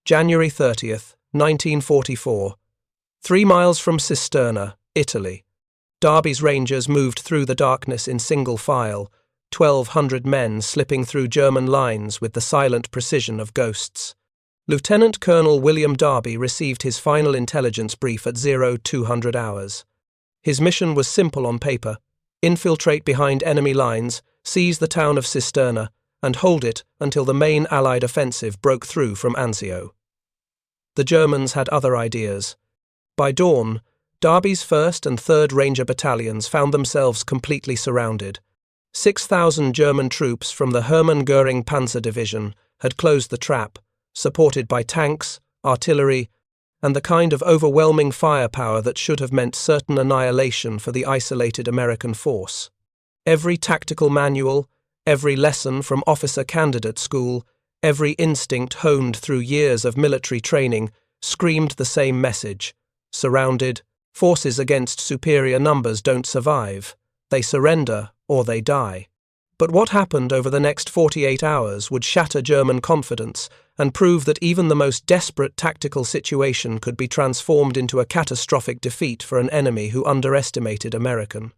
January 30th, 1944. 3 miles from Cisterna, Italy. Darby's Rangers moved through the darkness in single file, 1,200 men slipping through German lines with the silent precision of ghosts. Lieutenant Colonel William Darby received his final intelligence brief at 0200 hours. His mission was simple on paper: infiltrate behind enemy lines, seize the town of Cisterna, and hold it until the main Allied offensive broke through from Anzio. The Germans had other ideas. By dawn, Darby's 1st and 3rd Ranger Battalions found themselves completely surrounded. 6,000 German troops from the Hermann Göring Panzer Division had closed the trap, supported by tanks, artillery, and the kind of overwhelming firepower that should have meant certain annihilation for the isolated American force. Every tactical manual, every lesson from officer candidate school, every instinct honed through years of military training screamed the same message: surrounded, forces against superior numbers don't survive. They surrender or they die. But what happened over the next 48 hours would shatter German confidence and prove that even the most desperate tactical situation could be transformed into a catastrophic defeat for an enemy who underestimated American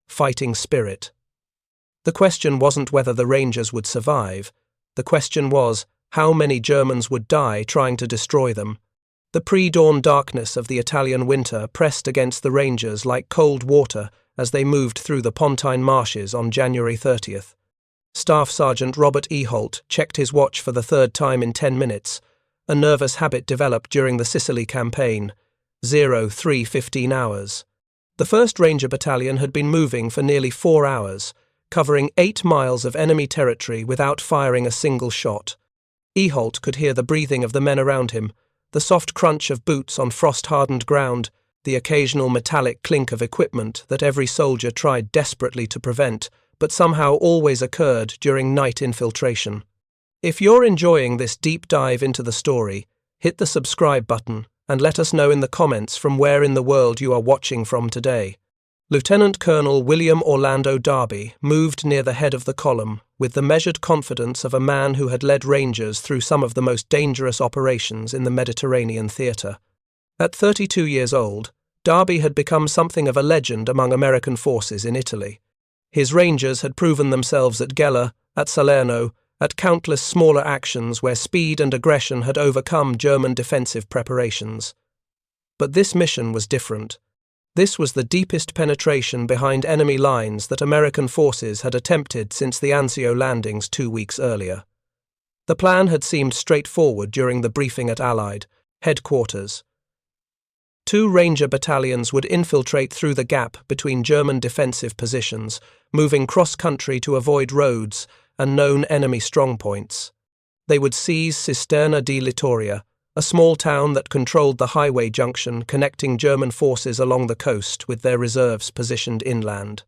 fighting spirit. The question wasn't whether the Rangers would survive. The question was how many Germans would die trying to destroy them. The pre-dawn darkness of the Italian winter pressed against the Rangers like cold water as they moved through the Pontine marshes on January 30th. Staff Sergeant Robert E. Holt checked his watch for the 3rd time in 10 minutes, a nervous habit developed during the Sicily campaign. 03:15 hours. The 1st Ranger Battalion had been moving for nearly 4 hours, covering 8 miles of enemy territory without firing a single shot. E. Holt could hear the breathing of the men around him, the soft crunch of boots on frost-hardened ground, the occasional metallic clink of equipment that every soldier tried desperately to prevent, but somehow always occurred during night infiltration. If you're enjoying this deep dive into the story, hit the subscribe button and let us know in the comments from where in the world you are watching from today. Lieutenant Colonel William Orlando Darby moved near the head of the column with the measured confidence of a man who had led Rangers through some of the most dangerous operations in the Mediterranean theatre. At 32 years old, Darby had become something of a legend among American forces in Italy. His Rangers had proven themselves at Gela, at Salerno, at countless smaller actions where speed and aggression had overcome German defensive preparations. But this mission was different. This was the deepest penetration behind enemy lines that American forces had attempted since the Anzio landings 2 weeks earlier. The plan had seemed straightforward during the briefing at Allied headquarters. 2 Ranger battalions would infiltrate through the gap between German defensive positions, moving cross-country to avoid roads and known enemy strongpoints. They would seize Cisterna di Littoria, a small town that controlled the highway junction connecting German forces along the coast with their reserves positioned inland.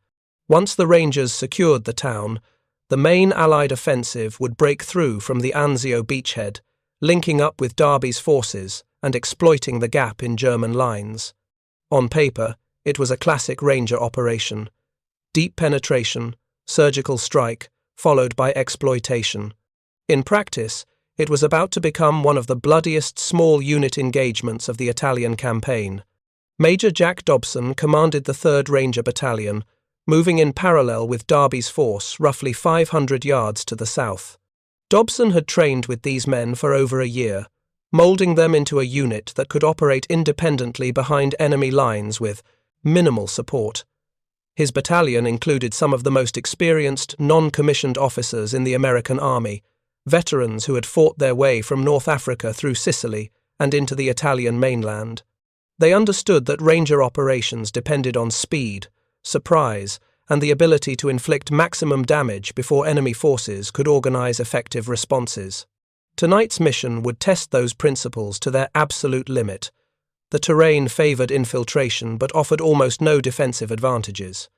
Once the Rangers secured the town, the main Allied offensive would break through from the Anzio beachhead, linking up with Darby's forces and exploiting the gap in German lines. On paper, it was a classic Ranger operation. Deep penetration, surgical strike, followed by exploitation. In practice, it was about to become one of the bloodiest small unit engagements of the Italian campaign. Major Jack Dobson commanded the 3rd Ranger Battalion, moving in parallel with Darby's force roughly 500 yards to the south. Dobson had trained with these men for over a year, molding them into a unit that could operate independently behind enemy lines with minimal support. His battalion included some of the most experienced non-commissioned officers in the American Army, veterans who had fought their way from North Africa through Sicily and into the Italian mainland. They understood that Ranger operations depended on speed, surprise, and the ability to inflict maximum damage before enemy forces could organize effective responses. Tonight's mission would test those principles to their absolute limit. The terrain favored infiltration but offered almost no defensive advantages.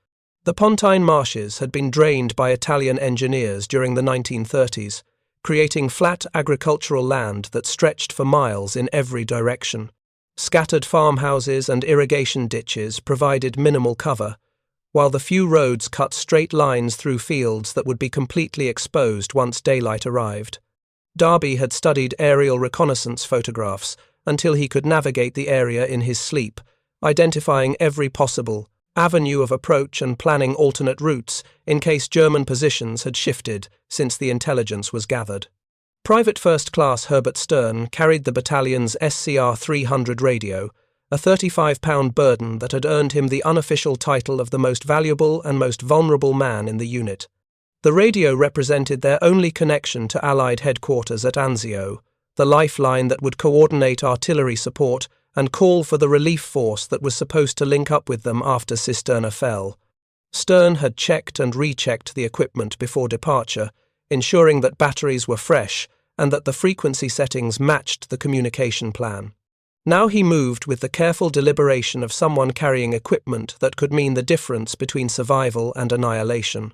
The Pontine marshes had been drained by Italian engineers during the 1930s, creating flat agricultural land that stretched for miles in every direction. Scattered farmhouses and irrigation ditches provided minimal cover, while the few roads cut straight lines through fields that would be completely exposed once daylight arrived. Darby had studied aerial reconnaissance photographs until he could navigate the area in his sleep, identifying every possible avenue of approach and planning alternate routes in case German positions had shifted since the intelligence was gathered. Private First Class Herbert Stern carried the battalion's SCR 300 radio, a 35-pound burden that had earned him the unofficial title of the most valuable and most vulnerable man in the unit. The radio represented their only connection to Allied headquarters at Anzio, the lifeline that would coordinate artillery support and call for the relief force that was supposed to link up with them after Cisterna fell. Stern had checked and rechecked the equipment before departure, ensuring that batteries were fresh and that the frequency settings matched the communication plan. Now he moved with the careful deliberation of someone carrying equipment that could mean the difference between survival and annihilation.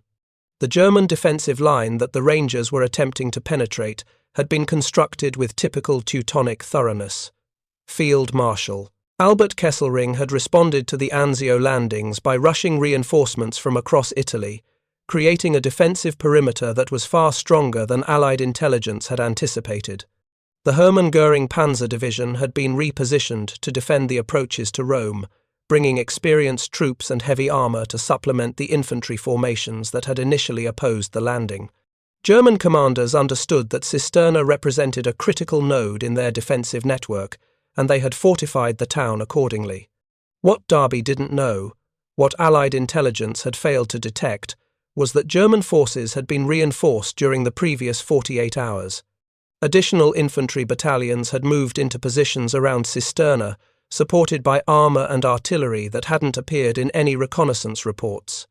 The German defensive line that the Rangers were attempting to penetrate had been constructed with typical Teutonic thoroughness. Field Marshal Albert Kesselring had responded to the Anzio landings by rushing reinforcements from across Italy, creating a defensive perimeter that was far stronger than Allied intelligence had anticipated. The Hermann Göring Panzer Division had been repositioned to defend the approaches to Rome, bringing experienced troops and heavy armour to supplement the infantry formations that had initially opposed the landing. German commanders understood that Cisterna represented a critical node in their defensive network, and they had fortified the town accordingly. What Darby didn't know, what Allied intelligence had failed to detect, was that German forces had been reinforced during the previous 48 hours. Additional infantry battalions had moved into positions around Cisterna, supported by armour and artillery that hadn't appeared in any reconnaissance reports.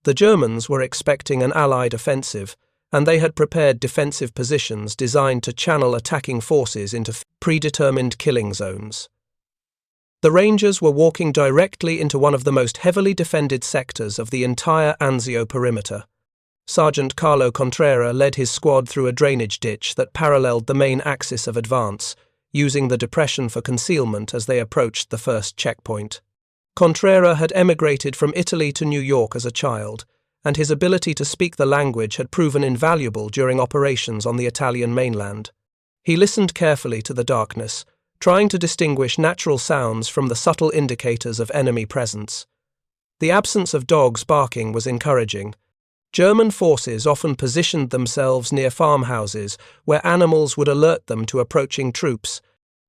The Germans were expecting an Allied offensive, and they had prepared defensive positions designed to channel attacking forces into predetermined killing zones. The Rangers were walking directly into one of the most heavily defended sectors of the entire Anzio perimeter. Sergeant Carlo Contrera led his squad through a drainage ditch that paralleled the main axis of advance, using the depression for concealment as they approached the first checkpoint. Contrera had emigrated from Italy to New York as a child, and his ability to speak the language had proven invaluable during operations on the Italian mainland. He listened carefully to the darkness, trying to distinguish natural sounds from the subtle indicators of enemy presence. The absence of dogs barking was encouraging. German forces often positioned themselves near farmhouses where animals would alert them to approaching troops.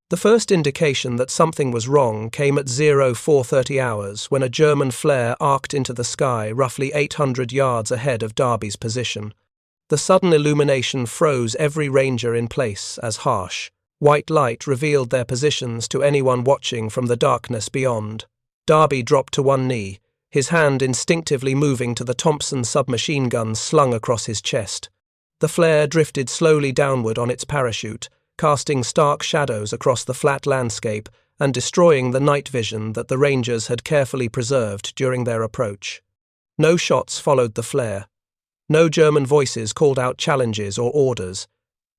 The first indication that something was wrong came at 0430 hours when a German flare arced into the sky roughly 800 yards ahead of Darby's position. The sudden illumination froze every Ranger in place as harsh. White light revealed their positions to anyone watching from the darkness beyond. Darby dropped to one knee, his hand instinctively moving to the Thompson submachine gun slung across his chest. The flare drifted slowly downward on its parachute, casting stark shadows across the flat landscape and destroying the night vision that the Rangers had carefully preserved during their approach. No shots followed the flare. No German voices called out challenges or orders.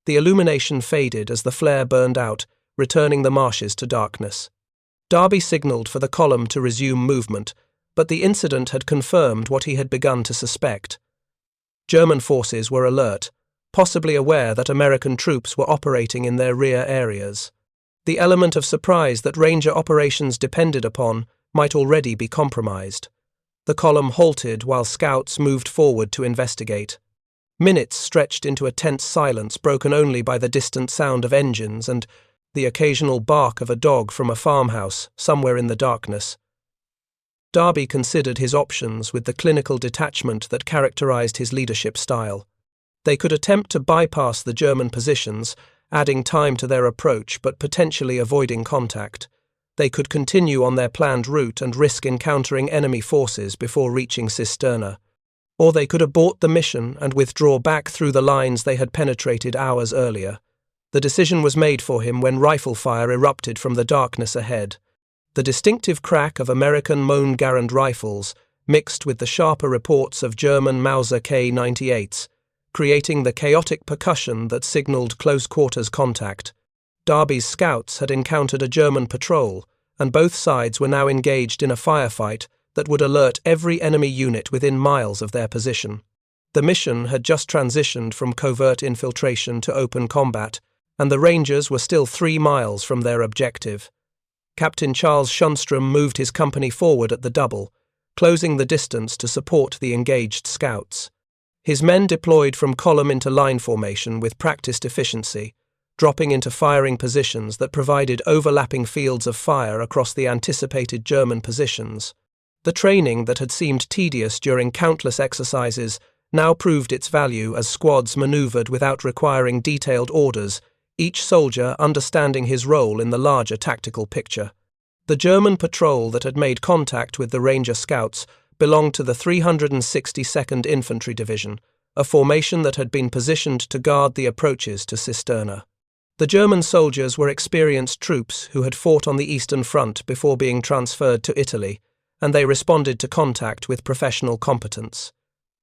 The illumination faded as the flare burned out, returning the marshes to darkness. Darby signalled for the column to resume movement, but the incident had confirmed what he had begun to suspect. German forces were alert, possibly aware that American troops were operating in their rear areas. The element of surprise that Ranger operations depended upon might already be compromised. The column halted while scouts moved forward to investigate. Minutes stretched into a tense silence broken only by the distant sound of engines and the occasional bark of a dog from a farmhouse somewhere in the darkness. Darby considered his options with the clinical detachment that characterized his leadership style. They could attempt to bypass the German positions, adding time to their approach but potentially avoiding contact. They could continue on their planned route and risk encountering enemy forces before reaching Cisterna. Or they could abort the mission and withdraw back through the lines they had penetrated hours earlier. The decision was made for him when rifle fire erupted from the darkness ahead. The distinctive crack of American Mohngarand rifles mixed with the sharper reports of German Mauser K-98s, creating the chaotic percussion that signalled close-quarters contact. Darby's scouts had encountered a German patrol, and both sides were now engaged in a firefight that would alert every enemy unit within miles of their position. The mission had just transitioned from covert infiltration to open combat, and the Rangers were still 3 miles from their objective. Captain Charles Schunstrom moved his company forward at the double, closing the distance to support the engaged scouts. His men deployed from column into line formation with practiced efficiency, dropping into firing positions that provided overlapping fields of fire across the anticipated German positions. The training that had seemed tedious during countless exercises now proved its value as squads maneuvered without requiring detailed orders, each soldier understanding his role in the larger tactical picture. The German patrol that had made contact with the Ranger Scouts belonged to the 362nd Infantry Division, a formation that had been positioned to guard the approaches to Cisterna. The German soldiers were experienced troops who had fought on the Eastern Front before being transferred to Italy, and they responded to contact with professional competence.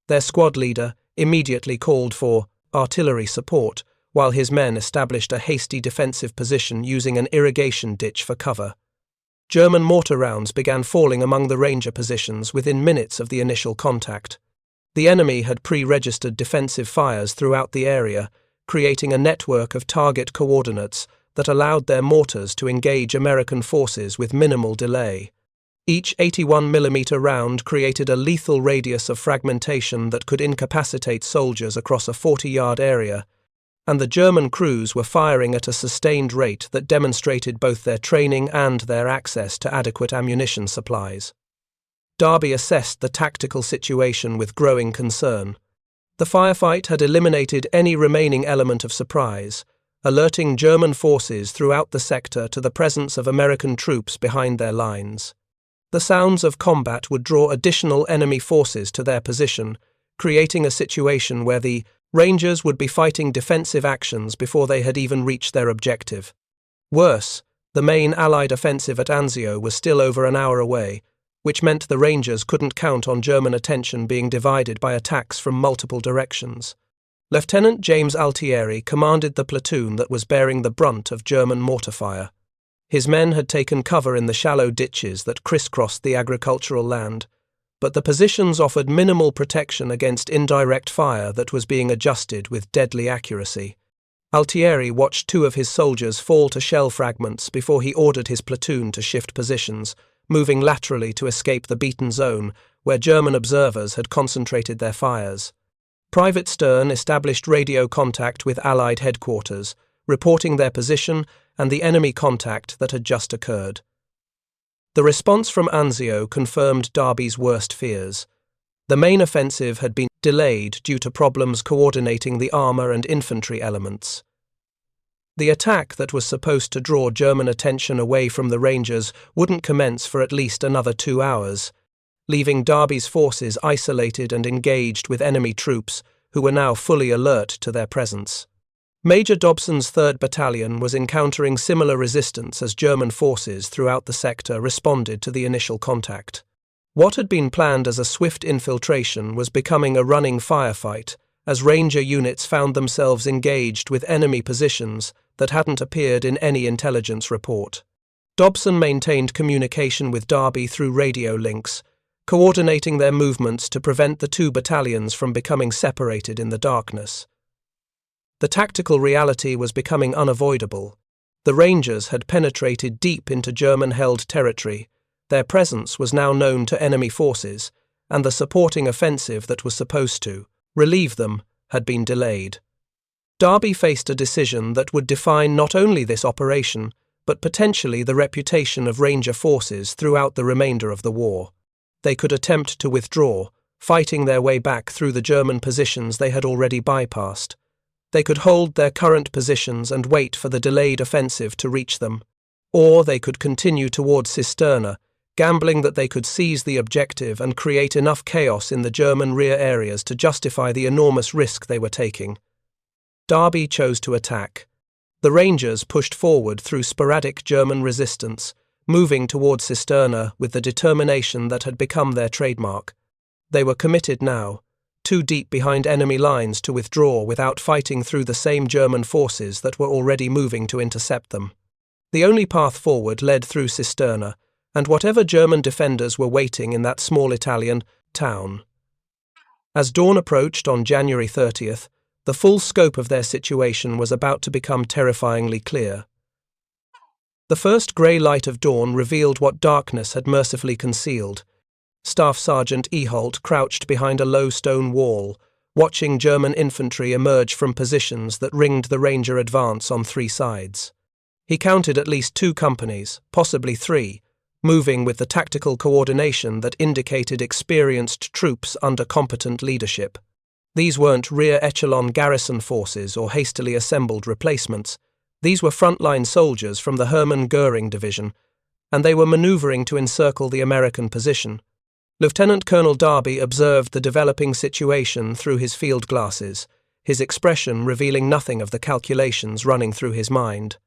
Their squad leader immediately called for artillery support, while his men established a hasty defensive position using an irrigation ditch for cover. German mortar rounds began falling among the Ranger positions within minutes of the initial contact. The enemy had pre-registered defensive fires throughout the area, creating a network of target coordinates that allowed their mortars to engage American forces with minimal delay. Each 81mm round created a lethal radius of fragmentation that could incapacitate soldiers across a 40-yard area, and the German crews were firing at a sustained rate that demonstrated both their training and their access to adequate ammunition supplies. Darby assessed the tactical situation with growing concern. The firefight had eliminated any remaining element of surprise, alerting German forces throughout the sector to the presence of American troops behind their lines. The sounds of combat would draw additional enemy forces to their position, creating a situation where the Rangers would be fighting defensive actions before they had even reached their objective. Worse, the main Allied offensive at Anzio was still over an hour away, which meant the Rangers couldn't count on German attention being divided by attacks from multiple directions. Lieutenant James Altieri commanded the platoon that was bearing the brunt of German mortar fire. His men had taken cover in the shallow ditches that crisscrossed the agricultural land, but the positions offered minimal protection against indirect fire that was being adjusted with deadly accuracy. Altieri watched 2 of his soldiers fall to shell fragments before he ordered his platoon to shift positions, moving laterally to escape the beaten zone where German observers had concentrated their fires. Private Stern established radio contact with Allied headquarters, reporting their position and the enemy contact that had just occurred. The response from Anzio confirmed Darby's worst fears. The main offensive had been delayed due to problems coordinating the armour and infantry elements. The attack that was supposed to draw German attention away from the Rangers wouldn't commence for at least another 2 hours, leaving Darby's forces isolated and engaged with enemy troops who were now fully alert to their presence. Major Dobson's 3rd Battalion was encountering similar resistance as German forces throughout the sector responded to the initial contact. What had been planned as a swift infiltration was becoming a running firefight as Ranger units found themselves engaged with enemy positions that hadn't appeared in any intelligence report. Dobson maintained communication with Darby through radio links, coordinating their movements to prevent the 2 battalions from becoming separated in the darkness. The tactical reality was becoming unavoidable. The Rangers had penetrated deep into German-held territory. Their presence was now known to enemy forces, and the supporting offensive that was supposed to relieve them had been delayed. Darby faced a decision that would define not only this operation, but potentially the reputation of Ranger forces throughout the remainder of the war. They could attempt to withdraw, fighting their way back through the German positions they had already bypassed. They could hold their current positions and wait for the delayed offensive to reach them. Or they could continue towards Cisterna, gambling that they could seize the objective and create enough chaos in the German rear areas to justify the enormous risk they were taking. Darby chose to attack. The Rangers pushed forward through sporadic German resistance, moving towards Cisterna with the determination that had become their trademark. They were committed now, too deep behind enemy lines to withdraw without fighting through the same German forces that were already moving to intercept them. The only path forward led through Cisterna, and whatever German defenders were waiting in that small Italian town. As dawn approached on January 30th, the full scope of their situation was about to become terrifyingly clear. The first grey light of dawn revealed what darkness had mercifully concealed. Staff Sergeant Eholt crouched behind a low stone wall, watching German infantry emerge from positions that ringed the Ranger advance on 3 sides. He counted at least 2 companies, possibly 3, moving with the tactical coordination that indicated experienced troops under competent leadership. These weren't rear echelon garrison forces or hastily assembled replacements. These were frontline soldiers from the Hermann Göring Division, and they were maneuvering to encircle the American position. Lieutenant Colonel Darby observed the developing situation through his field glasses, his expression revealing nothing of the calculations running through his mind.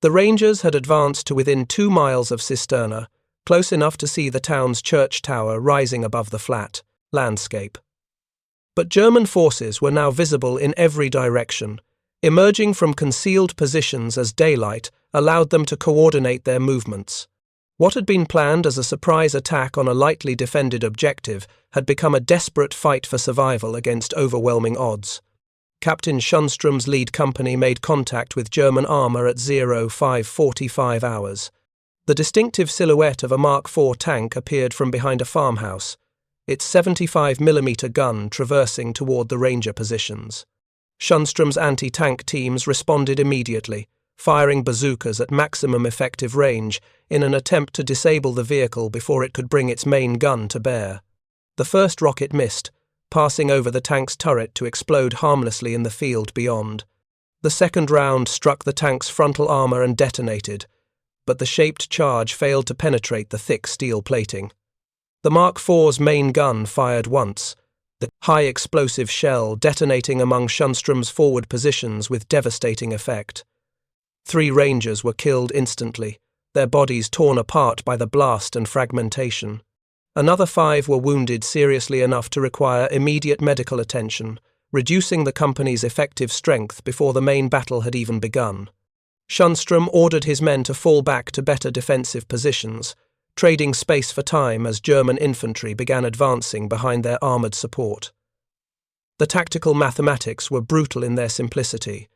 The Rangers had advanced to within 2 miles of Cisterna, close enough to see the town's church tower rising above the flat landscape. But German forces were now visible in every direction. Emerging from concealed positions as daylight allowed them to coordinate their movements. What had been planned as a surprise attack on a lightly defended objective had become a desperate fight for survival against overwhelming odds. Captain Schunstrom's lead company made contact with German armour at 05:45 hours. The distinctive silhouette of a Mark IV tank appeared from behind a farmhouse, its 75mm gun traversing toward the Ranger positions. Schunstrom's anti-tank teams responded immediately, firing bazookas at maximum effective range in an attempt to disable the vehicle before it could bring its main gun to bear. The first rocket missed, passing over the tank's turret to explode harmlessly in the field beyond. The second round struck the tank's frontal armour and detonated, but the shaped charge failed to penetrate the thick steel plating. The Mark IV's main gun fired once, the high-explosive shell detonating among Schunstrom's forward positions with devastating effect. 3 Rangers were killed instantly, their bodies torn apart by the blast and fragmentation. Another 5 were wounded seriously enough to require immediate medical attention, reducing the company's effective strength before the main battle had even begun. Schunstrom ordered his men to fall back to better defensive positions, trading space for time as German infantry began advancing behind their armoured support. The tactical mathematics were brutal in their simplicity.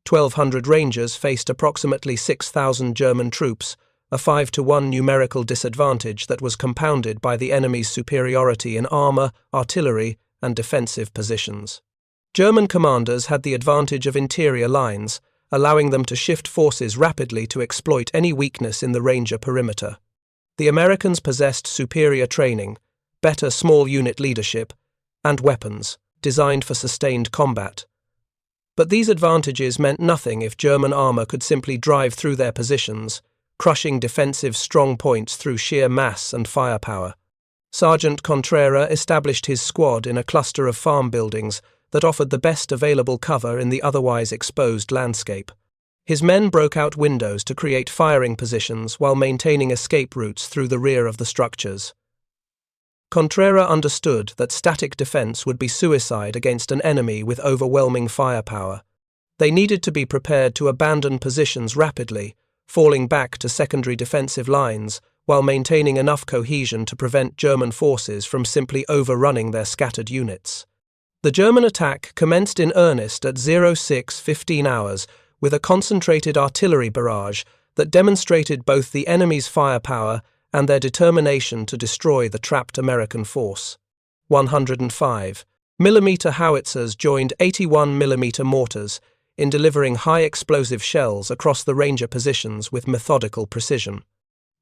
1,200 Rangers faced approximately 6,000 German troops, a 5-to-1 numerical disadvantage that was compounded by the enemy's superiority in armour, artillery, and defensive positions. German commanders had the advantage of interior lines, allowing them to shift forces rapidly to exploit any weakness in the Ranger perimeter. The Americans possessed superior training, better small unit leadership, and weapons, designed for sustained combat. But these advantages meant nothing if German armour could simply drive through their positions, crushing defensive strong points through sheer mass and firepower. Sergeant Contrera established his squad in a cluster of farm buildings that offered the best available cover in the otherwise exposed landscape. His men broke out windows to create firing positions while maintaining escape routes through the rear of the structures. Contrera understood that static defense would be suicide against an enemy with overwhelming firepower. They needed to be prepared to abandon positions rapidly, falling back to secondary defensive lines while maintaining enough cohesion to prevent German forces from simply overrunning their scattered units. The German attack commenced in earnest at 06:15 hours with a concentrated artillery barrage that demonstrated both the enemy's firepower and their determination to destroy the trapped American force. 105mm howitzers joined 81mm mortars in delivering high-explosive shells across the Ranger positions with methodical precision.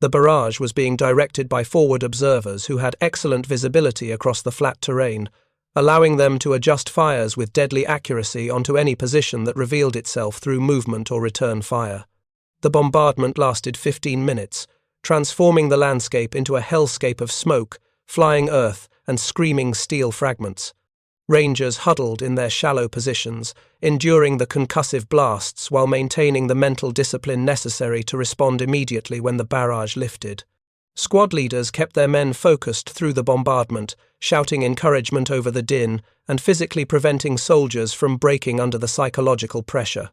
The barrage was being directed by forward observers who had excellent visibility across the flat terrain, allowing them to adjust fires with deadly accuracy onto any position that revealed itself through movement or return fire. The bombardment lasted 15 minutes, transforming the landscape into a hellscape of smoke, flying earth, and screaming steel fragments. Rangers huddled in their shallow positions, enduring the concussive blasts while maintaining the mental discipline necessary to respond immediately when the barrage lifted. Squad leaders kept their men focused through the bombardment, shouting encouragement over the din and physically preventing soldiers from breaking under the psychological pressure.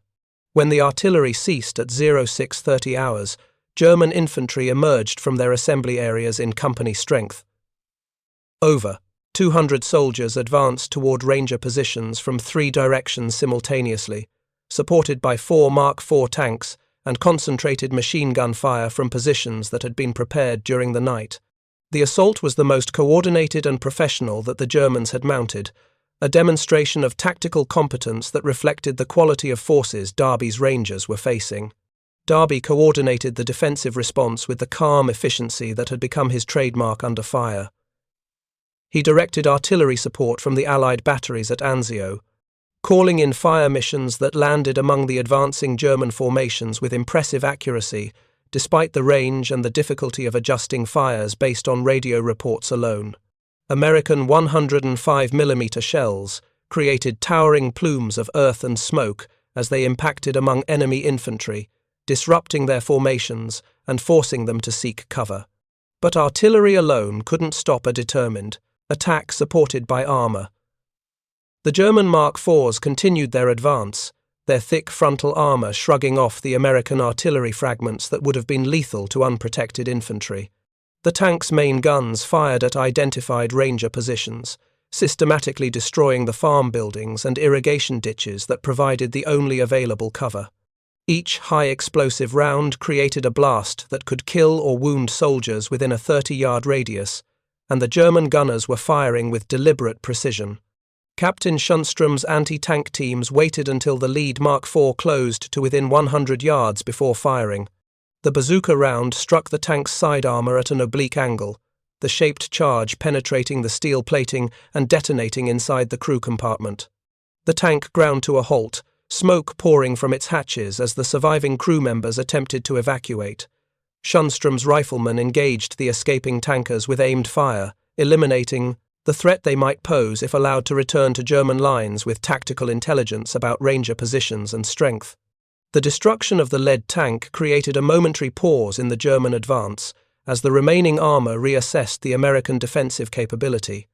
When the artillery ceased at 06:30 hours, German infantry emerged from their assembly areas in company strength. Over. 200 soldiers advanced toward Ranger positions from 3 directions simultaneously, supported by 4 Mark IV tanks and concentrated machine gun fire from positions that had been prepared during the night. The assault was the most coordinated and professional that the Germans had mounted, a demonstration of tactical competence that reflected the quality of forces Darby's Rangers were facing. Darby coordinated the defensive response with the calm efficiency that had become his trademark under fire. He directed artillery support from the Allied batteries at Anzio, calling in fire missions that landed among the advancing German formations with impressive accuracy, despite the range and the difficulty of adjusting fires based on radio reports alone. American 105mm shells created towering plumes of earth and smoke as they impacted among enemy infantry, disrupting their formations and forcing them to seek cover. But artillery alone couldn't stop a determined attack supported by armor. The German Mark IVs continued their advance, their thick frontal armor shrugging off the American artillery fragments that would have been lethal to unprotected infantry. The tank's main guns fired at identified Ranger positions, systematically destroying the farm buildings and irrigation ditches that provided the only available cover. Each high-explosive round created a blast that could kill or wound soldiers within a 30-yard radius, and the German gunners were firing with deliberate precision. Captain Schunstrom's anti-tank teams waited until the lead Mark IV closed to within 100 yards before firing. The bazooka round struck the tank's side armor at an oblique angle, the shaped charge penetrating the steel plating and detonating inside the crew compartment. The tank ground to a halt, smoke pouring from its hatches as the surviving crew members attempted to evacuate. Schunstrom's riflemen engaged the escaping tankers with aimed fire, eliminating the threat they might pose if allowed to return to German lines with tactical intelligence about Ranger positions and strength. The destruction of the lead tank created a momentary pause in the German advance as the remaining armor reassessed the American defensive capability.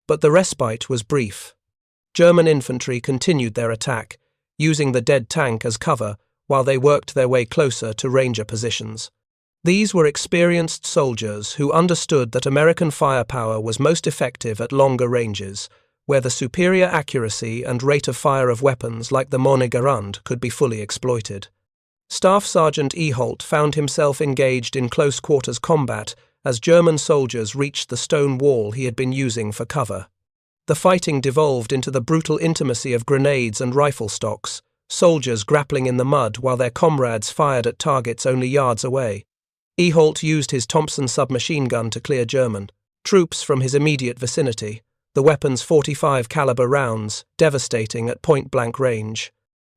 But the respite was brief. German infantry continued their attack, using the dead tank as cover while they worked their way closer to Ranger positions. These were experienced soldiers who understood that American firepower was most effective at longer ranges, where the superior accuracy and rate of fire of weapons like the Montgarand could be fully exploited. Staff Sergeant Eholt found himself engaged in close-quarters combat as German soldiers reached the stone wall he had been using for cover. The fighting devolved into the brutal intimacy of grenades and rifle stocks, soldiers grappling in the mud while their comrades fired at targets only yards away. Eholt used his Thompson submachine gun to clear German troops from his immediate vicinity, the weapon's .45 caliber rounds devastating at point-blank range.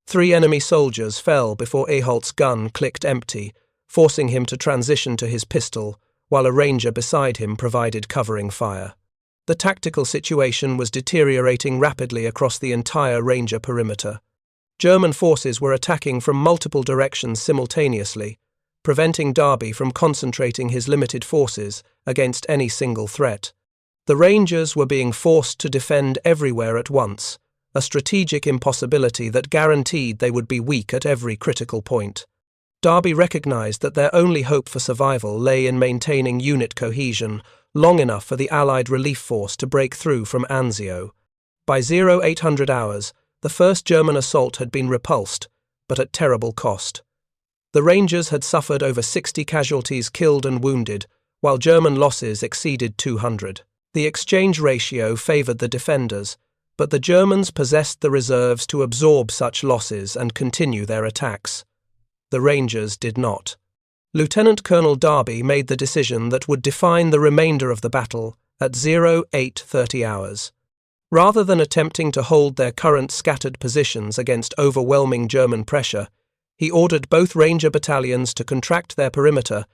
3 enemy soldiers fell before Eholt's gun clicked empty, forcing him to transition to his pistol, while a Ranger beside him provided covering fire. The tactical situation was deteriorating rapidly across the entire Ranger perimeter. German forces were attacking from multiple directions simultaneously, preventing Darby from concentrating his limited forces against any single threat. The Rangers were being forced to defend everywhere at once, a strategic impossibility that guaranteed they would be weak at every critical point. Darby recognized that their only hope for survival lay in maintaining unit cohesion long enough for the Allied relief force to break through from Anzio. By 0800 hours, the first German assault had been repulsed, but at terrible cost. The Rangers had suffered over 60 casualties killed and wounded, while German losses exceeded 200. The exchange ratio favored the defenders, but the Germans possessed the reserves to absorb such losses and continue their attacks. The Rangers did not. Lieutenant Colonel Darby made the decision that would define the remainder of the battle at 0830 hours. Rather than attempting to hold their current scattered positions against overwhelming German pressure, he ordered both Ranger battalions to contract their perimeter,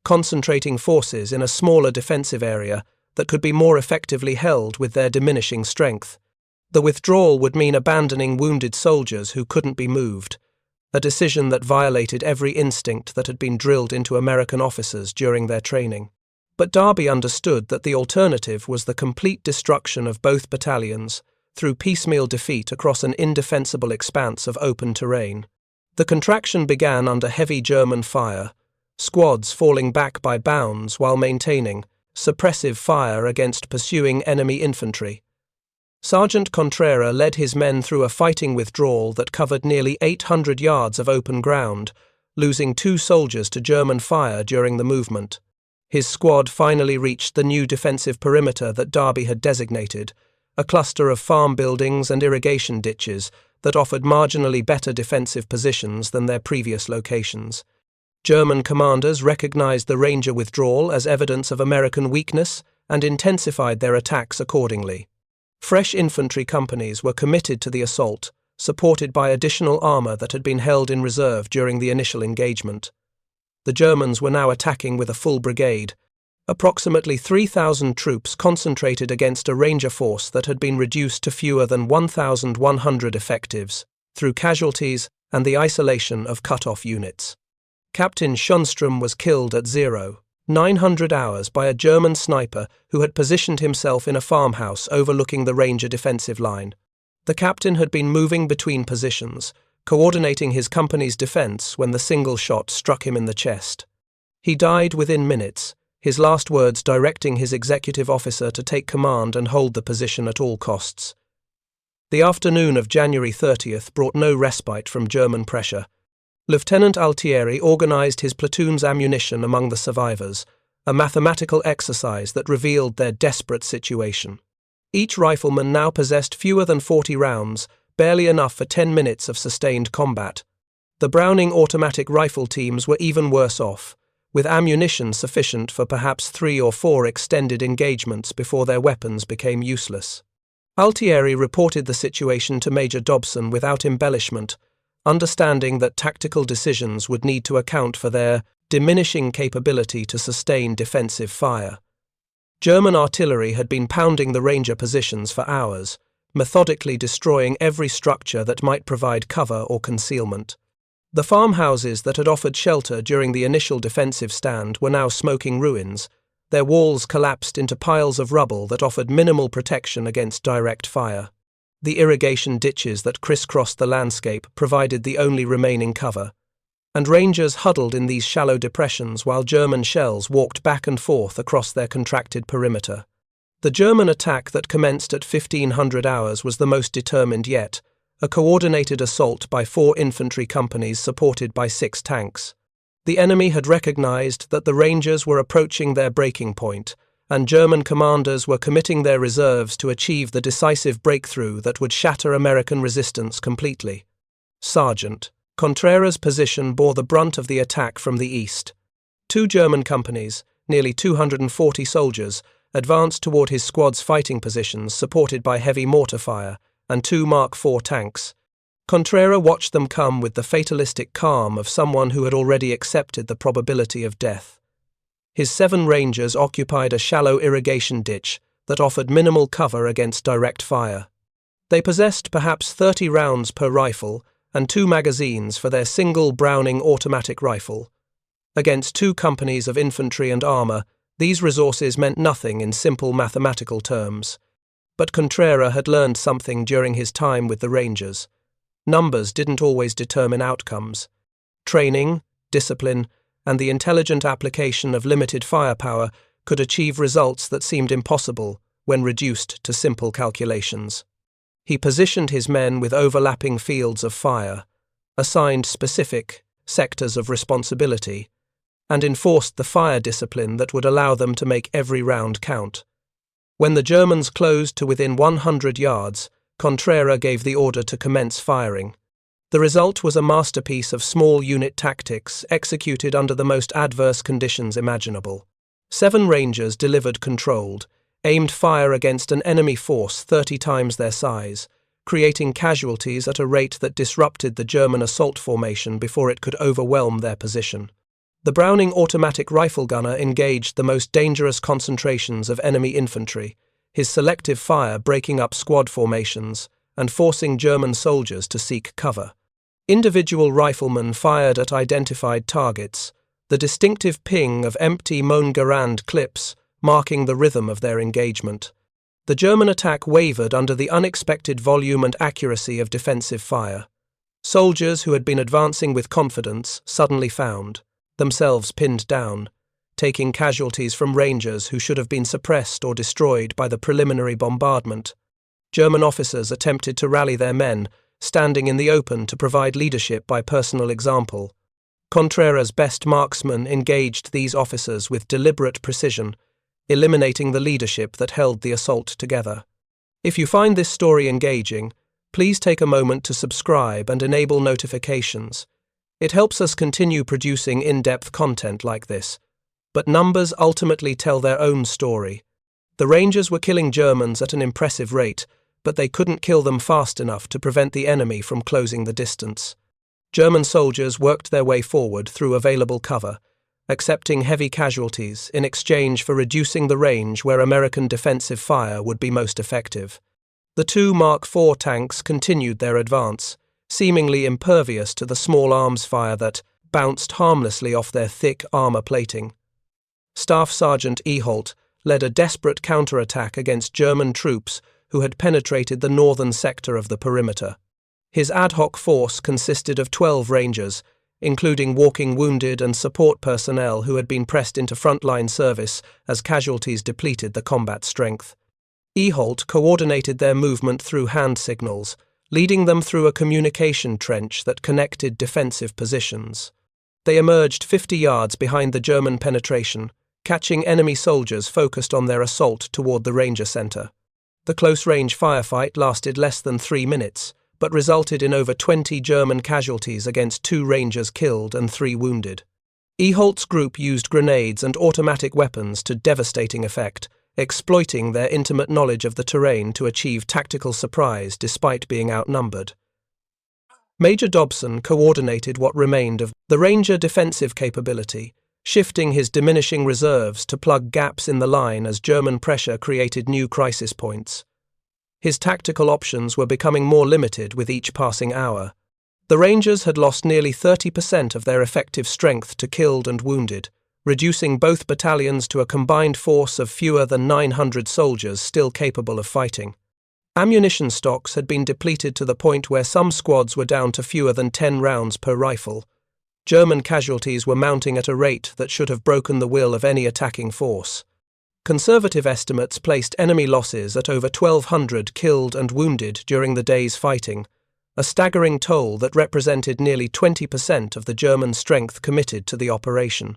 concentrating forces in a smaller defensive area that could be more effectively held with their diminishing strength. The withdrawal would mean abandoning wounded soldiers who couldn't be moved, a decision that violated every instinct that had been drilled into American officers during their training. But Darby understood that the alternative was the complete destruction of both battalions through piecemeal defeat across an indefensible expanse of open terrain. The contraction began under heavy German fire, squads falling back by bounds while maintaining, suppressive fire against pursuing enemy infantry. Sergeant Contreras led his men through a fighting withdrawal that covered nearly 800 yards of open ground, losing 2 soldiers to German fire during the movement. His squad finally reached the new defensive perimeter that Darby had designated, a cluster of farm buildings and irrigation ditches that offered marginally better defensive positions than their previous locations. German commanders recognized the Ranger withdrawal as evidence of American weakness and intensified their attacks accordingly. Fresh infantry companies were committed to the assault, supported by additional armor that had been held in reserve during the initial engagement. The Germans were now attacking with a full brigade, approximately 3,000 troops concentrated against a Ranger force that had been reduced to fewer than 1,100 effectives, through casualties and the isolation of cut-off units. Captain Schönstrom was killed at 0900 hours by a German sniper who had positioned himself in a farmhouse overlooking the Ranger defensive line. The captain had been moving between positions, coordinating his company's defense when the single shot struck him in the chest. He died within minutes, his last words directing his executive officer to take command and hold the position at all costs. The afternoon of January 30th brought no respite from German pressure. Lieutenant Altieri organized his platoon's ammunition among the survivors, a mathematical exercise that revealed their desperate situation. Each rifleman now possessed fewer than 40 rounds, barely enough for 10 minutes of sustained combat. The Browning automatic rifle teams were even worse off, with ammunition sufficient for perhaps 3 or 4 extended engagements before their weapons became useless. Altieri reported the situation to Major Dobson without embellishment, understanding that tactical decisions would need to account for their diminishing capability to sustain defensive fire. German artillery had been pounding the Ranger positions for hours, methodically destroying every structure that might provide cover or concealment. The farmhouses that had offered shelter during the initial defensive stand were now smoking ruins, their walls collapsed into piles of rubble that offered minimal protection against direct fire. The irrigation ditches that crisscrossed the landscape provided the only remaining cover, and Rangers huddled in these shallow depressions while German shells walked back and forth across their contracted perimeter. The German attack that commenced at 1500 hours was the most determined yet, a coordinated assault by 4 infantry companies supported by 6 tanks. The enemy had recognized that the Rangers were approaching their breaking point, and German commanders were committing their reserves to achieve the decisive breakthrough that would shatter American resistance completely. Sergeant Contreras' position bore the brunt of the attack from the east. 2 German companies, nearly 240 soldiers, advanced toward his squad's fighting positions supported by heavy mortar fire and 2 Mark IV tanks. Contreras watched them come with the fatalistic calm of someone who had already accepted the probability of death. His 7 Rangers occupied a shallow irrigation ditch that offered minimal cover against direct fire. They possessed perhaps 30 rounds per rifle and 2 magazines for their single Browning automatic rifle. Against 2 companies of infantry and armor, these resources meant nothing in simple mathematical terms. But Contreras had learned something during his time with the Rangers. Numbers didn't always determine outcomes. Training, discipline, and the intelligent application of limited firepower could achieve results that seemed impossible when reduced to simple calculations. He positioned his men with overlapping fields of fire, assigned specific sectors of responsibility, and enforced the fire discipline that would allow them to make every round count. When the Germans closed to within 100 yards, Contreras gave the order to commence firing. The result was a masterpiece of small unit tactics executed under the most adverse conditions imaginable. 7 Rangers delivered controlled, aimed fire against an enemy force 30 times their size, creating casualties at a rate that disrupted the German assault formation before it could overwhelm their position. The Browning automatic rifle gunner engaged the most dangerous concentrations of enemy infantry, his selective fire breaking up squad formations and forcing German soldiers to seek cover. Individual riflemen fired at identified targets, the distinctive ping of empty Mohngarand clips marking the rhythm of their engagement. The German attack wavered under the unexpected volume and accuracy of defensive fire. Soldiers who had been advancing with confidence suddenly found themselves pinned down, taking casualties from Rangers who should have been suppressed or destroyed by the preliminary bombardment. German officers attempted to rally their men, standing in the open to provide leadership by personal example. Contreras' best marksmen engaged these officers with deliberate precision, eliminating the leadership that held the assault together. If you find this story engaging, please take a moment to subscribe and enable notifications. It helps us continue producing in-depth content like this. But numbers ultimately tell their own story. The Rangers were killing Germans at an impressive rate, but they couldn't kill them fast enough to prevent the enemy from closing the distance. German soldiers worked their way forward through available cover, accepting heavy casualties in exchange for reducing the range where American defensive fire would be most effective. The two Mark IV tanks continued their advance, seemingly impervious to the small arms fire that bounced harmlessly off their thick armor plating. Staff Sergeant Eholt led a desperate counterattack against German troops who had penetrated the northern sector of the perimeter. His ad hoc force consisted of 12 Rangers, including walking wounded and support personnel who had been pressed into frontline service as casualties depleted the combat strength. Eholt coordinated their movement through hand signals, leading them through a communication trench that connected defensive positions. They emerged 50 yards behind the German penetration, catching enemy soldiers focused on their assault toward the Ranger Center. The close-range firefight lasted less than 3 minutes, but resulted in over 20 German casualties against 2 Rangers killed and 3 wounded. Eholt's group used grenades and automatic weapons to devastating effect, exploiting their intimate knowledge of the terrain to achieve tactical surprise despite being outnumbered. Major Dobson coordinated what remained of the Ranger defensive capability, shifting his diminishing reserves to plug gaps in the line as German pressure created new crisis points. His tactical options were becoming more limited with each passing hour. The Rangers had lost nearly 30% of their effective strength to killed and wounded, reducing both battalions to a combined force of fewer than 900 soldiers still capable of fighting. Ammunition stocks had been depleted to the point where some squads were down to fewer than 10 rounds per rifle. German casualties were mounting at a rate that should have broken the will of any attacking force. Conservative estimates placed enemy losses at over 1,200 killed and wounded during the day's fighting, a staggering toll that represented nearly 20% of the German strength committed to the operation.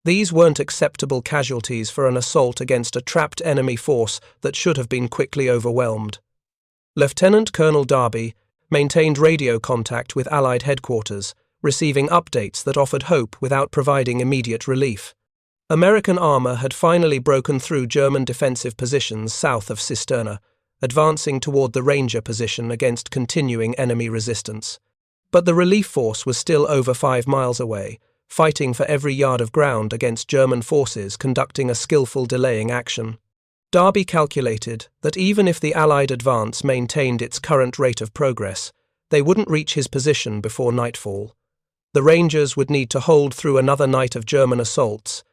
These weren't acceptable casualties for an assault against a trapped enemy force that should have been quickly overwhelmed. Lieutenant Colonel Darby maintained radio contact with Allied headquarters, receiving updates that offered hope without providing immediate relief. American armor had finally broken through German defensive positions south of Cisterna, advancing toward the Ranger position against continuing enemy resistance. But the relief force was still over 5 miles away, fighting for every yard of ground against German forces conducting a skillful delaying action. Darby calculated that even if the Allied advance maintained its current rate of progress, they wouldn't reach his position before nightfall. The Rangers would need to hold through another night of German assaults.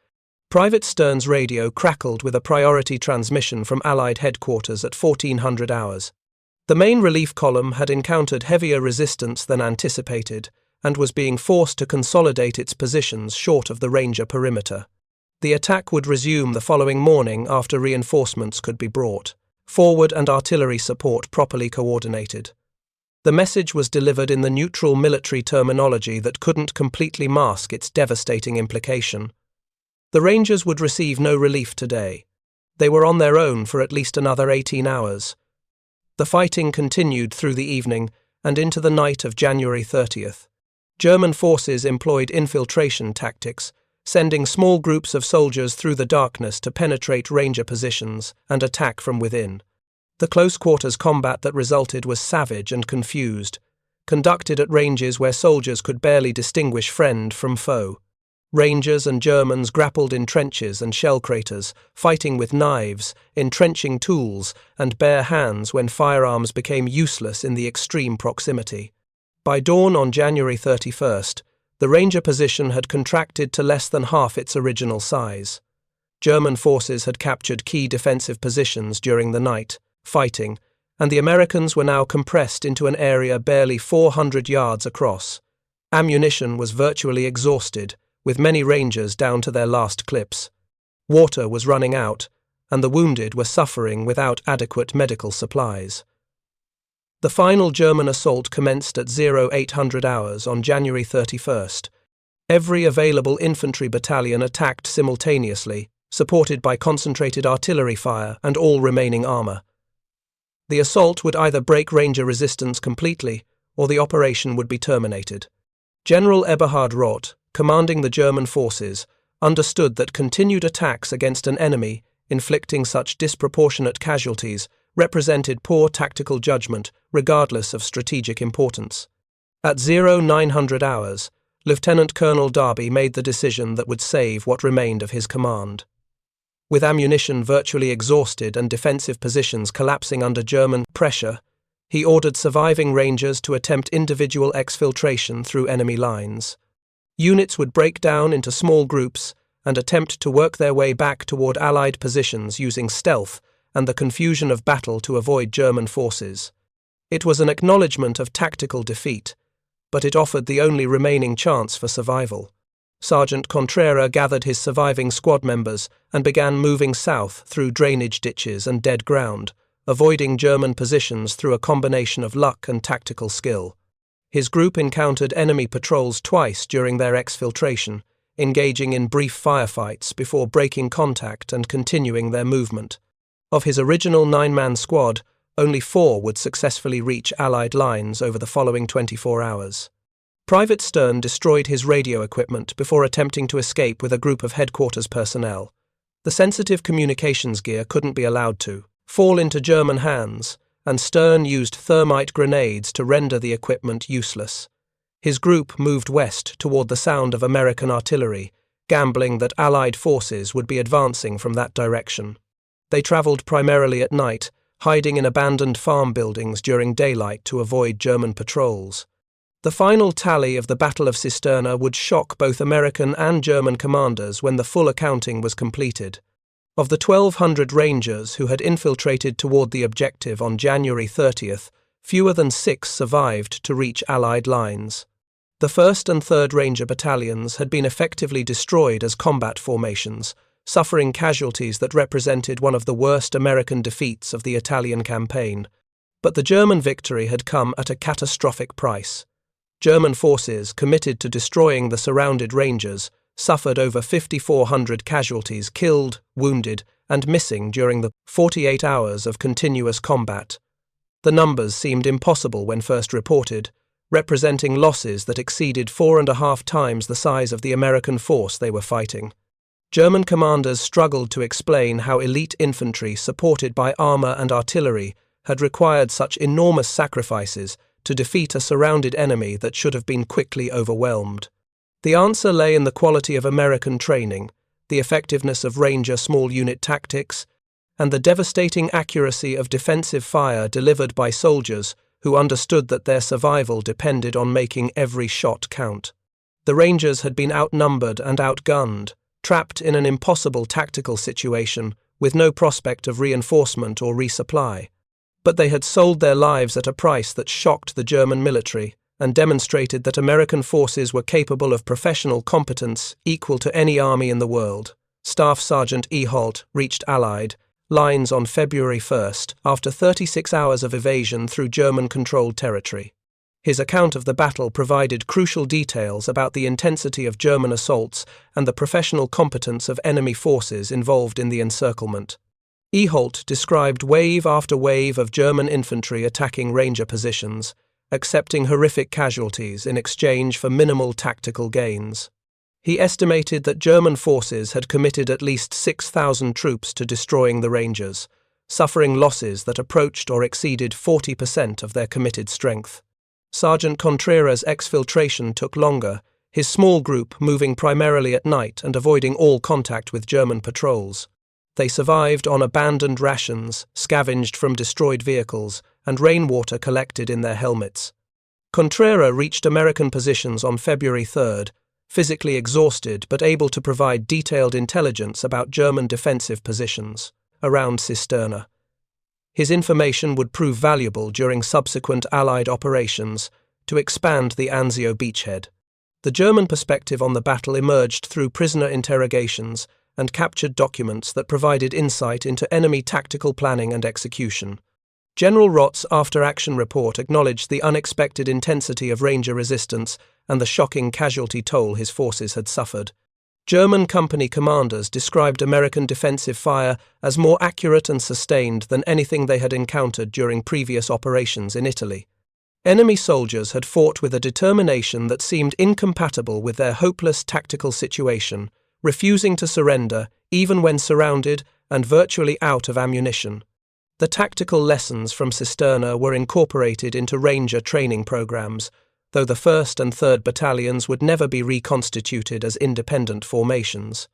Private Stern's radio crackled with a priority transmission from Allied headquarters at 1400 hours. The main relief column had encountered heavier resistance than anticipated and was being forced to consolidate its positions short of the Ranger perimeter. The attack would resume the following morning after reinforcements could be brought, forward and artillery support properly coordinated. The message was delivered in the neutral military terminology that couldn't completely mask its devastating implication. The Rangers would receive no relief today. They were on their own for at least another 18 hours. The fighting continued through the evening and into the night of January 30th. German forces employed infiltration tactics, sending small groups of soldiers through the darkness to penetrate Ranger positions and attack from within. The close-quarters combat that resulted was savage and confused, conducted at ranges where soldiers could barely distinguish friend from foe. Rangers and Germans grappled in trenches and shell craters, fighting with knives, entrenching tools, and bare hands when firearms became useless in the extreme proximity. By dawn on January 31st, the Ranger position had contracted to less than half its original size. German forces had captured key defensive positions during the night, fighting, and the Americans were now compressed into an area barely 400 yards across. Ammunition was virtually exhausted, with many Rangers down to their last clips. Water was running out, and the wounded were suffering without adequate medical supplies. The final German assault commenced at 0800 hours on January 31st. Every available infantry battalion attacked simultaneously, supported by concentrated artillery fire and all remaining armour. The assault would either break Ranger resistance completely, or the operation would be terminated. General Eberhard Roth, commanding the German forces, understood that continued attacks against an enemy, inflicting such disproportionate casualties, represented poor tactical judgment, regardless of strategic importance. At 0900 hours, Lieutenant Colonel Darby made the decision that would save what remained of his command. With ammunition virtually exhausted and defensive positions collapsing under German pressure, he ordered surviving Rangers to attempt individual exfiltration through enemy lines. Units would break down into small groups and attempt to work their way back toward Allied positions using stealth and the confusion of battle to avoid German forces. It was an acknowledgement of tactical defeat, but it offered the only remaining chance for survival. Sergeant Contreras gathered his surviving squad members and began moving south through drainage ditches and dead ground, avoiding German positions through a combination of luck and tactical skill. His group encountered enemy patrols twice during their exfiltration, engaging in brief firefights before breaking contact and continuing their movement. Of his original 9-man squad, only 4 would successfully reach Allied lines over the following 24 hours. Private Stern destroyed his radio equipment before attempting to escape with a group of headquarters personnel. The sensitive communications gear couldn't be allowed to fall into German hands, and Stern used thermite grenades to render the equipment useless. His group moved west toward the sound of American artillery, gambling that Allied forces would be advancing from that direction. They traveled primarily at night, hiding in abandoned farm buildings during daylight to avoid German patrols. The final tally of the Battle of Cisterna would shock both American and German commanders when the full accounting was completed. Of the 1,200 Rangers who had infiltrated toward the objective on January 30th, fewer than 6 survived to reach Allied lines. The 1st and 3rd Ranger battalions had been effectively destroyed as combat formations, suffering casualties that represented one of the worst American defeats of the Italian campaign. But the German victory had come at a catastrophic price. German forces, committed to destroying the surrounded Rangers, suffered over 5,400 casualties killed, wounded, and missing during the 48 hours of continuous combat. The numbers seemed impossible when first reported, representing losses that exceeded 4.5 times the size of the American force they were fighting. German commanders struggled to explain how elite infantry supported by armour and artillery had required such enormous sacrifices to defeat a surrounded enemy that should have been quickly overwhelmed. The answer lay in the quality of American training, the effectiveness of Ranger small unit tactics, and the devastating accuracy of defensive fire delivered by soldiers who understood that their survival depended on making every shot count. The Rangers had been outnumbered and outgunned, trapped in an impossible tactical situation with no prospect of reinforcement or resupply. But they had sold their lives at a price that shocked the German military and demonstrated that American forces were capable of professional competence equal to any army in the world. Staff Sergeant E. Holt reached Allied lines on February 1st after 36 hours of evasion through German-controlled territory. His account of the battle provided crucial details about the intensity of German assaults and the professional competence of enemy forces involved in the encirclement. E. Holt described wave after wave of German infantry attacking Ranger positions, accepting horrific casualties in exchange for minimal tactical gains. He estimated that German forces had committed at least 6,000 troops to destroying the Rangers, suffering losses that approached or exceeded 40% of their committed strength. Sergeant Contreras' exfiltration took longer, his small group moving primarily at night and avoiding all contact with German patrols. They survived on abandoned rations, scavenged from destroyed vehicles, and rainwater collected in their helmets. Contreras reached American positions on February 3rd, physically exhausted but able to provide detailed intelligence about German defensive positions around Cisterna. His information would prove valuable during subsequent Allied operations to expand the Anzio beachhead. The German perspective on the battle emerged through prisoner interrogations and captured documents that provided insight into enemy tactical planning and execution. General Roth's after-action report acknowledged the unexpected intensity of Ranger resistance and the shocking casualty toll his forces had suffered. German company commanders described American defensive fire as more accurate and sustained than anything they had encountered during previous operations in Italy. Enemy soldiers had fought with a determination that seemed incompatible with their hopeless tactical situation, refusing to surrender even when surrounded and virtually out of ammunition. The tactical lessons from Cisterna were incorporated into Ranger training programs, though the 1st and 3rd Battalions would never be reconstituted as independent formations.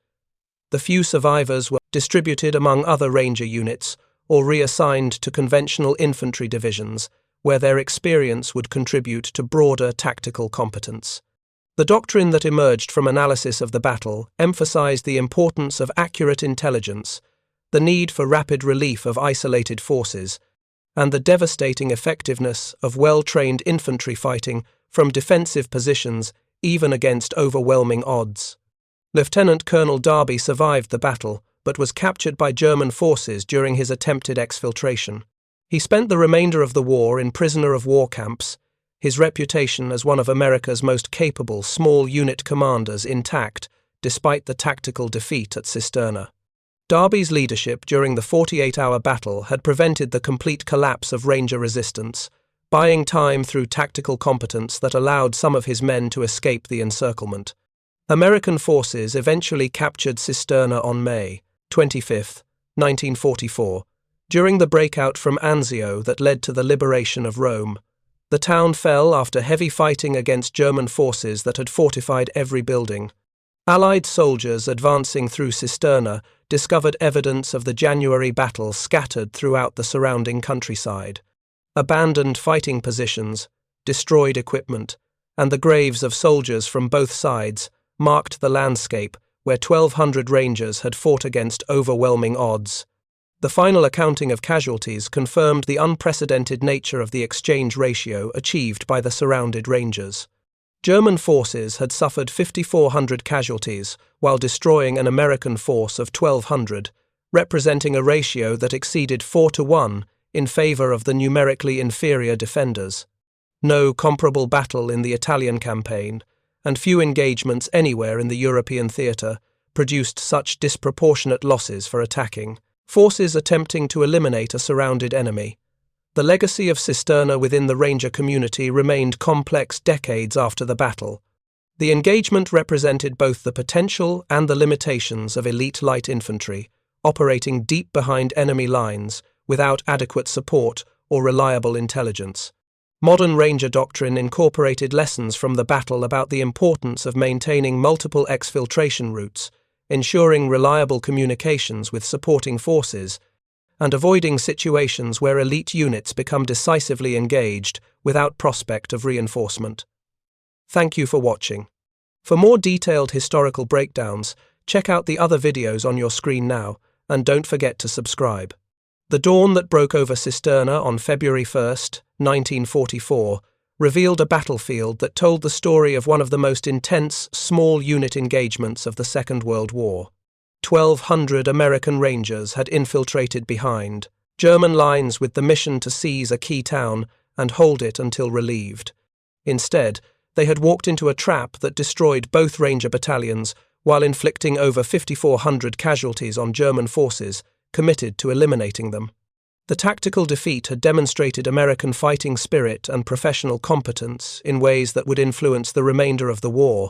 The few survivors were distributed among other Ranger units or reassigned to conventional infantry divisions, where their experience would contribute to broader tactical competence. The doctrine that emerged from analysis of the battle emphasized the importance of accurate intelligence, the need for rapid relief of isolated forces, and the devastating effectiveness of well-trained infantry fighting from defensive positions even against overwhelming odds. Lieutenant Colonel Darby survived the battle, but was captured by German forces during his attempted exfiltration. He spent the remainder of the war in prisoner-of-war camps, his reputation as one of America's most capable small unit commanders intact despite the tactical defeat at Cisterna. Darby's leadership during the 48-hour battle had prevented the complete collapse of Ranger resistance, buying time through tactical competence that allowed some of his men to escape the encirclement. American forces eventually captured Cisterna on May 25, 1944, during the breakout from Anzio that led to the liberation of Rome. The town fell after heavy fighting against German forces that had fortified every building. Allied soldiers advancing through Cisterna discovered evidence of the January battle scattered throughout the surrounding countryside. Abandoned fighting positions, destroyed equipment, and the graves of soldiers from both sides marked the landscape where 1,200 Rangers had fought against overwhelming odds. The final accounting of casualties confirmed the unprecedented nature of the exchange ratio achieved by the surrounded Rangers. German forces had suffered 5,400 casualties while destroying an American force of 1,200, representing a ratio that exceeded 4-1 in favor of the numerically inferior defenders. No comparable battle in the Italian campaign, and few engagements anywhere in the European theatre, produced such disproportionate losses for attacking forces attempting to eliminate a surrounded enemy. The legacy of Cisterna within the Ranger community remained complex decades after the battle. The engagement represented both the potential and the limitations of elite light infantry, operating deep behind enemy lines without adequate support or reliable intelligence. Modern Ranger doctrine incorporated lessons from the battle about the importance of maintaining multiple exfiltration routes, ensuring reliable communications with supporting forces, and avoiding situations where elite units become decisively engaged without prospect of reinforcement. Thank you for watching. For more detailed historical breakdowns, check out the other videos on your screen now, and don't forget to subscribe. The dawn that broke over Cisterna on February 1, 1944, revealed a battlefield that told the story of one of the most intense small unit engagements of the Second World War. 1,200 American Rangers had infiltrated behind German lines with the mission to seize a key town and hold it until relieved. Instead, they had walked into a trap that destroyed both Ranger battalions while inflicting over 5,400 casualties on German forces committed to eliminating them. The tactical defeat had demonstrated American fighting spirit and professional competence in ways that would influence the remainder of the war,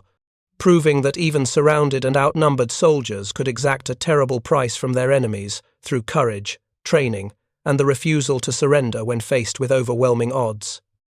proving that even surrounded and outnumbered soldiers could exact a terrible price from their enemies through courage, training, and the refusal to surrender when faced with overwhelming odds.